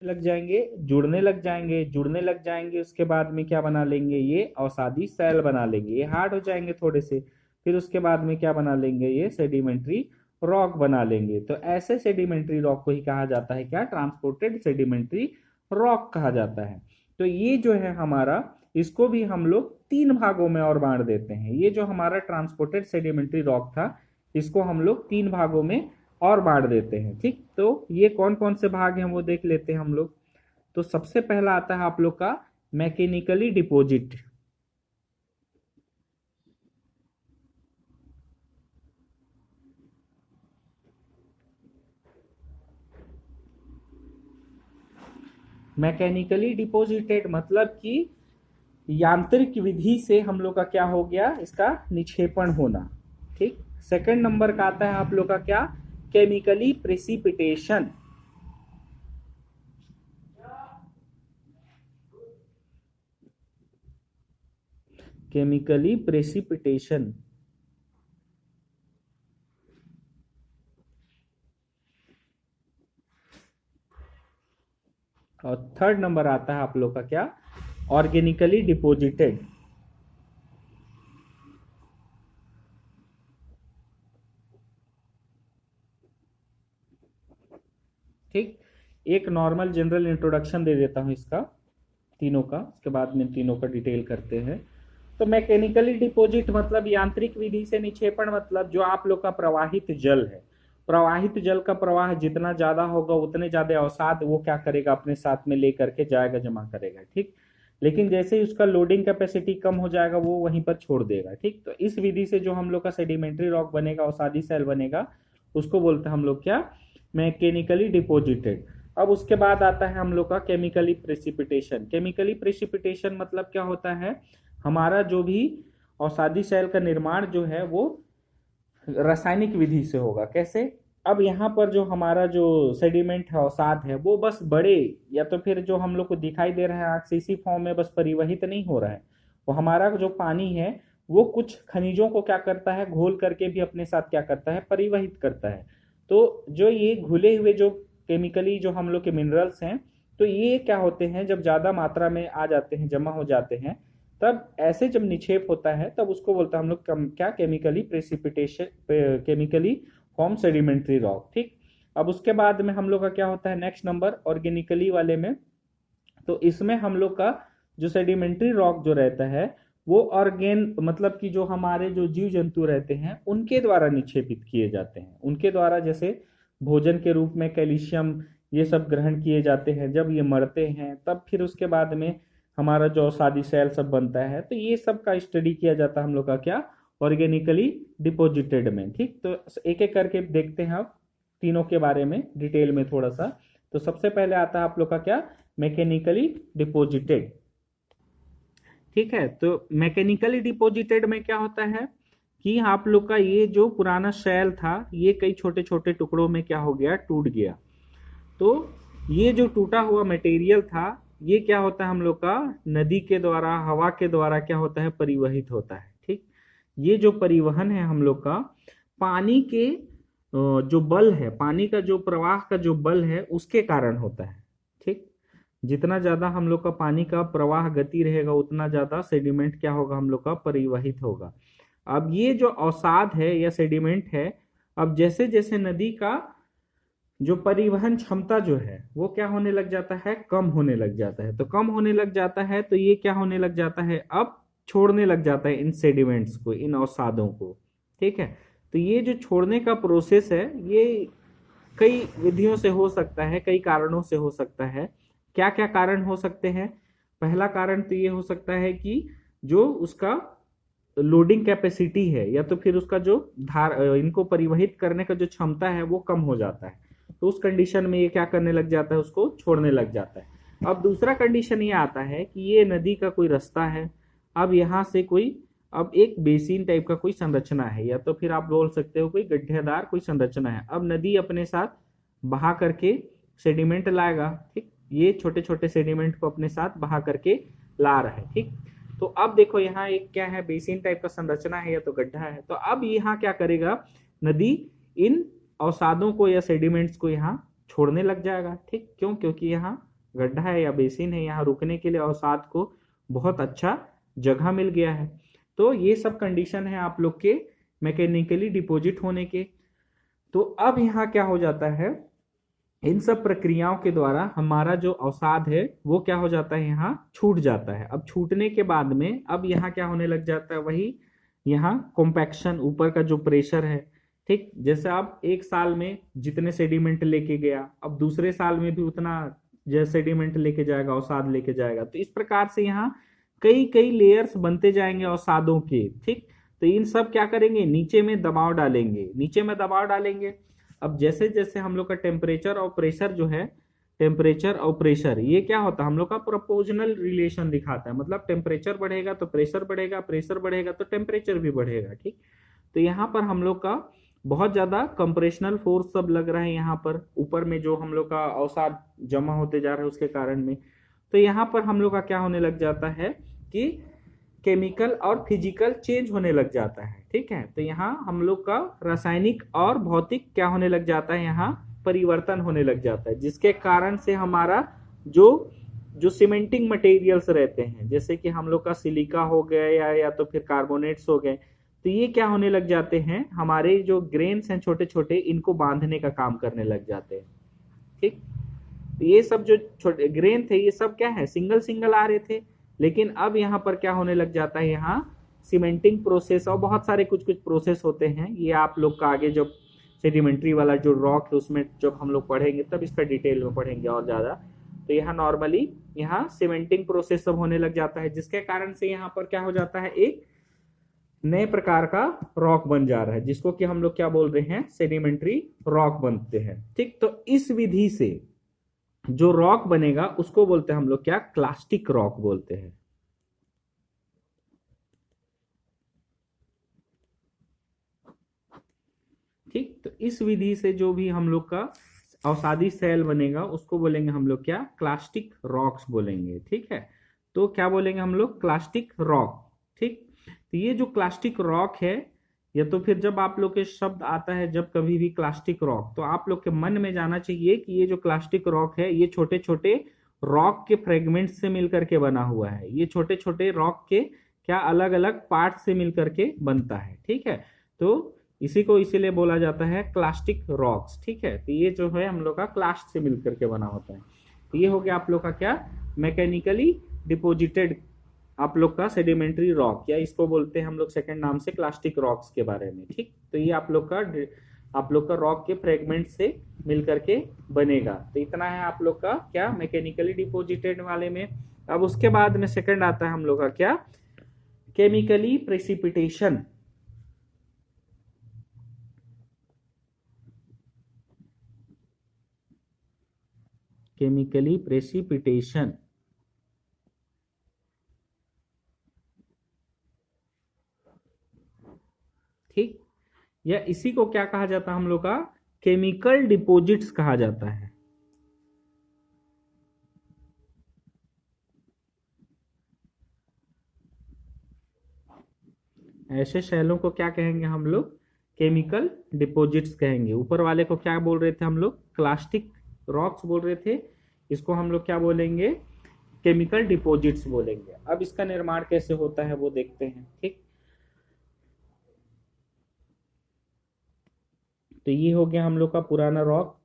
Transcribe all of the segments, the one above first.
लग जाएंगे, जुड़ने लग जाएंगे, जुड़ने लग जाएंगे, उसके बाद में क्या बना लेंगे, ये अवसादी सेल बना लेंगे, ये हार्ड हो जाएंगे थोड़े से। फिर उसके बाद में क्या बना लेंगे, ये सेडिमेंट्री रॉक बना लेंगे। तो ऐसे सेडिमेंट्री रॉक को ही कहा जाता है क्या, ट्रांसपोर्टेड सेडिमेंट्री रॉक कहा जाता है। तो ये जो है हमारा, इसको भी हम लोग तीन भागों में और बांट देते हैं। ये जो हमारा ट्रांसपोर्टेड सेडिमेंट्री रॉक था, इसको हम लोग तीन भागों में और बांट देते हैं। ठीक, तो ये कौन कौन से भाग हैं वो देख लेते हैं हम लोग। तो सबसे पहला आता है आप लोग का मैकेनिकली डिपोजिट। मैकेनिकली डिपोजिटेड मतलब कि यांत्रिक विधि से हम लोग का क्या हो गया, इसका निक्षेपण होना। ठीक, सेकंड नंबर का आता है आप लोग का क्या, केमिकली प्रेसिपिटेशन। Chemically precipitation. और थर्ड नंबर आता है आप लोग का क्या, ऑर्गेनिकली डिपोजिटेड। ठीक, एक नॉर्मल जनरल इंट्रोडक्शन दे देता हूं इसका तीनों का, उसके बाद में तीनों का डिटेल करते हैं। तो मैकेनिकली डिपोजिट मतलब यांत्रिक विधि से निक्षेपण, मतलब जो आप लोग का प्रवाहित जल है, प्रवाहित जल का प्रवाह जितना ज्यादा होगा उतने ज्यादा अवसाद वो क्या करेगा, अपने साथ में लेकर के जाएगा, जमा करेगा। ठीक, लेकिन जैसे ही उसका लोडिंग कैपेसिटी कम हो जाएगा वो वहीं पर छोड़ देगा। ठीक, तो इस विधि से जो हम लोग का सेडिमेंट्री रॉक बनेगा, अवसादी सेल बनेगा, उसको बोलते हैं हम लोग क्या, मैकेनिकली डिपोजिटेड। अब उसके बाद आता है हम लोग का केमिकली प्रेसिपिटेशन। केमिकली प्रेसिपिटेशन मतलब क्या होता है, हमारा जो भी अवसादी सेल का निर्माण जो है वो रासायनिक विधि से होगा। कैसे, अब यहाँ पर जो हमारा जो सेडिमेंट है, अवसाद है, वो बस बड़े या तो फिर जो हम लोग को दिखाई दे रहा है आंख से, इसी फॉर्म में बस परिवहित नहीं हो रहा है। वो हमारा जो पानी है वो कुछ खनिजों को क्या करता है, घोल करके भी अपने साथ क्या करता है, परिवहित करता है। तो जो ये घुले हुए जो केमिकली जो हम लोग के मिनरल्स हैं, तो ये क्या होते हैं, जब ज्यादा मात्रा में आ जाते हैं, जमा हो जाते हैं, तब ऐसे जब निक्षेप होता है तब उसको बोलते हैं हम लोग क्या, chemically precipitation, chemically form sedimentary rock. ठीक, अब उसके बाद में हम लोग का क्या होता है, नेक्स्ट नंबर ऑर्गेनिकली वाले में। तो इसमें हम लोग का जो सेडिमेंट्री रॉक जो रहता है वो ऑर्गेन मतलब कि जो हमारे जो जीव जंतु रहते हैं उनके द्वारा निक्षेपित किए जाते हैं, उनके द्वारा जैसे भोजन के रूप में कैल्शियम ये सब ग्रहण किए जाते हैं। जब ये मरते हैं तब फिर उसके बाद में हमारा जो अवसादी सेल सब बनता है, तो ये सब का स्टडी किया जाता है हम लोग का क्या, ऑर्गेनिकली डिपोजिटेड में। ठीक, तो एक एक करके देखते हैं आप तीनों के बारे में डिटेल में थोड़ा सा। तो सबसे पहले आता है आप लोग का क्या, मैकेनिकली डिपोजिटेड। ठीक है, तो मैकेनिकली डिपोजिटेड में क्या होता है कि आप लोग का ये जो पुराना सेल था ये कई छोटे छोटे टुकड़ों में क्या हो गया, टूट गया। तो ये जो टूटा हुआ मटेरियल था ये क्या होता है हम लोग का, नदी के द्वारा, हवा के द्वारा क्या होता है, परिवहित होता है। ठीक, ये जो परिवहन है हम लोग का पानी के जो बल है, पानी का जो प्रवाह का जो बल है उसके कारण होता है। ठीक, जितना ज्यादा हम लोग का पानी का प्रवाह गति रहेगा उतना ज्यादा सेडिमेंट क्या होगा, हम लोग का परिवहित होगा। अब ये जो अवसाद है या सेडिमेंट है, अब जैसे जैसे नदी का जो परिवहन क्षमता जो है वो क्या होने लग जाता है, कम होने लग जाता है। तो कम होने लग जाता है तो ये क्या होने लग जाता है, अब छोड़ने लग जाता है इन सेडिमेंट्स को, इन अवसादों को। ठीक है, तो ये जो छोड़ने का प्रोसेस है ये कई विधियों से हो सकता है, कई कारणों से हो सकता है। क्या क्या कारण हो सकते हैं, पहला कारण तो ये हो सकता है कि जो उसका लोडिंग कैपेसिटी है या तो फिर उसका जो इनको परिवहित करने का जो क्षमता है वो कम हो जाता है। तो उस कंडीशन में ये क्या करने लग जाता है, उसको छोड़ने लग जाता है। अब दूसरा कंडीशन ये आता है कि ये नदी का कोई रास्ता है, अब यहाँ से कोई, अब एक बेसिन टाइप का कोई संरचना है या तो फिर आप बोल सकते हो कोई गड्ढेदार कोई संरचना है। अब नदी अपने साथ बहा करके सेडिमेंट लाएगा। ठीक, ये छोटे छोटे सेडिमेंट को अपने साथ बहा करके ला रहा है। ठीक, तो अब देखो यहाँ एक क्या है, बेसिन टाइप का संरचना है या तो गड्ढा है। तो अब यहाँ क्या करेगा, नदी इन अवसादों को या सेडिमेंट्स को यहाँ छोड़ने लग जाएगा। ठीक, क्यों, क्योंकि यहाँ गड्ढा है या बेसिन है, यहाँ रुकने के लिए अवसाद को बहुत अच्छा जगह मिल गया है। तो ये सब कंडीशन है आप लोग के मैकेनिकली डिपॉजिट होने के। तो अब यहाँ क्या हो जाता है, इन सब प्रक्रियाओं के द्वारा हमारा जो अवसाद है वो क्या हो जाता है, यहाँ छूट जाता है। अब छूटने के बाद में अब यहाँ क्या होने लग जाता है, वही यहाँ कॉम्पैक्शन, ऊपर का जो प्रेशर है, ठीक, जैसे आप एक साल में जितने सेडिमेंट लेके गया, अब दूसरे साल में भी उतना जैसे सेडिमेंट लेके जाएगा, अवसाद लेके जाएगा। तो इस प्रकार से यहाँ कई कई लेयर्स बनते जाएंगे अवसादों के, ठीक। तो इन सब क्या करेंगे, नीचे में दबाव डालेंगे, नीचे में दबाव डालेंगे। अब जैसे जैसे हम लोग का टेम्परेचर और प्रेशर जो है, टेम्परेचर और प्रेशर ये क्या होता है, हम लोग का प्रोपोर्शनल रिलेशन दिखाता है। मतलब टेम्परेचर बढ़ेगा तो प्रेशर बढ़ेगा, प्रेशर बढ़ेगा तो टेम्परेचर भी बढ़ेगा, ठीक। तो यहाँ पर हम लोग का बहुत ज्यादा कंप्रेशनल फोर्स सब लग रहा है यहाँ पर, ऊपर में जो हम लोग का अवसाद जमा होते जा रहा है उसके कारण में। तो यहाँ पर हम लोग का क्या होने लग जाता है कि केमिकल और फिजिकल चेंज होने लग जाता है, ठीक है। तो यहाँ हम लोग का रासायनिक और भौतिक क्या होने लग जाता है, यहाँ परिवर्तन होने लग जाता है, जिसके कारण से हमारा जो सीमेंटिंग मटेरियल्स रहते हैं, जैसे कि हम लोग का सिलिका हो गया या तो फिर कार्बोनेट्स हो गए, तो ये क्या होने लग जाते हैं, हमारे जो ग्रेन्स हैं छोटे छोटे, इनको बांधने का काम करने लग जाते हैं, ठीक। तो ये सब जो छोटे ग्रेन थे ये सब क्या है, सिंगल सिंगल आ रहे थे, लेकिन अब यहाँ पर क्या होने लग जाता है, यहाँ सीमेंटिंग प्रोसेस और बहुत सारे कुछ कुछ प्रोसेस होते हैं। ये आप लोग का आगे जब सेडिमेंट्री वाला जो रॉक है उसमें जब हम लोग पढ़ेंगे तब इसका डिटेल में पढ़ेंगे और ज्यादा। तो यहाँ नॉर्मली यहाँ सीमेंटिंग प्रोसेस सब होने लग जाता है, जिसके कारण से यहाँ पर क्या हो जाता है, एक नए प्रकार का रॉक बन जा रहा है, जिसको कि हम लोग क्या बोल रहे हैं, सेडिमेंट्री रॉक बनते हैं, ठीक। तो इस विधि से जो रॉक बनेगा उसको बोलते हैं हम लोग क्या, क्लास्टिक रॉक बोलते हैं, ठीक। तो इस विधि से जो भी हम लोग का अवसादी सेल बनेगा उसको बोलेंगे हम लोग क्या, क्लास्टिक रॉक्स बोलेंगे, ठीक है। तो क्या बोलेंगे हम लोग, क्लास्टिक रॉक, ठीक। तो ये जो क्लास्टिक रॉक है, या तो फिर जब आप लोग के शब्द आता है जब कभी भी क्लास्टिक रॉक, तो आप लोग के मन में जाना चाहिए कि ये जो क्लास्टिक रॉक है ये छोटे छोटे रॉक के फ्रेगमेंट्स से मिलकर के बना हुआ है। ये छोटे छोटे रॉक के क्या अलग अलग पार्ट से मिलकर के बनता है, ठीक है। तो इसी को इसीलिए बोला जाता है क्लास्टिक रॉक्स, ठीक है। तो ये जो है हम लोग का क्लास्ट से मिलकर के बना होता है। तो ये हो गया आप लोग का क्या, मैकेनिकली डिपोजिटेड आप लोग का सेडिमेंट्री रॉक, या इसको बोलते हैं हम लोग सेकंड नाम से क्लास्टिक रॉक्स के बारे में, ठीक। तो ये आप लोग का रॉक के फ्रेगमेंट से मिलकर के बनेगा। तो इतना है आप लोग का क्या, मैकेनिकली डिपोजिटेड वाले में। अब उसके बाद में सेकंड आता है हम लोग का क्या, केमिकली प्रेसिपिटेशन। केमिकली प्रेसिपिटेशन, ठीक। या इसी को क्या कहा जाता है हम लोग का, केमिकल डिपॉजिट्स कहा जाता है। ऐसे शैलों को क्या कहेंगे हम लोग, केमिकल डिपॉजिट्स कहेंगे। ऊपर वाले को क्या बोल रहे थे हम लोग, क्लास्टिक रॉक्स बोल रहे थे, इसको हम लोग क्या बोलेंगे, केमिकल डिपॉजिट्स बोलेंगे। अब इसका निर्माण कैसे होता है वो देखते हैं, ठीक। तो ये हो गया हम लोग का पुराना रॉक।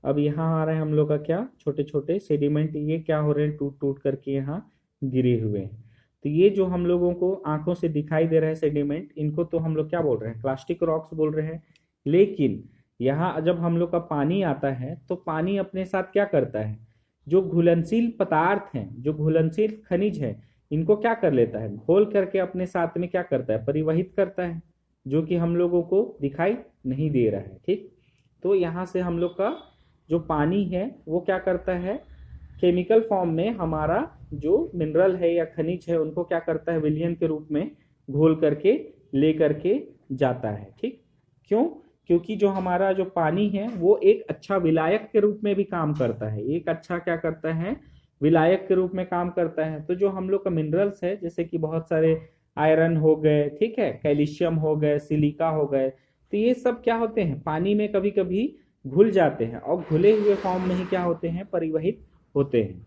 अब यहाँ आ रहा है हम लोग का क्या, छोटे छोटे सेडिमेंट, ये क्या हो रहे हैं, टूट टूट करके यहाँ गिरे हुए हैं। तो ये जो हम लोगों को आंखों से दिखाई दे रहा है सेडिमेंट, इनको तो हम लोग क्या बोल रहे हैं, प्लास्टिक रॉक्स बोल रहे हैं। लेकिन यहाँ जब हम लोग का पानी आता है तो पानी अपने साथ क्या करता है, जो घुलनशील पदार्थ हैं, जो घुलनशील खनिज है, इनको क्या कर लेता है, घोल करके अपने साथ में क्या करता है, परिवहित करता है, जो कि हम लोगों को दिखाई नहीं दे रहा है, ठीक। तो यहाँ से हम लोग का जो पानी है वो क्या करता है, केमिकल फॉर्म में हमारा जो मिनरल है या खनिज है उनको क्या करता है, विलयन के रूप में घोल करके ले करके जाता है, ठीक। क्यों, क्योंकि जो हमारा जो पानी है वो एक अच्छा विलायक के रूप में भी काम करता है, एक अच्छा क्या करता है, विलायक के रूप में काम करता है। तो जो हम लोग का मिनरल्स है, जैसे कि बहुत सारे आयरन हो गए, ठीक है, कैल्शियम हो गए, सिलिका हो गए, तो ये सब क्या होते हैं, पानी में कभी कभी घुल जाते हैं और घुले हुए फॉर्म में ही क्या होते हैं, परिवहित होते हैं।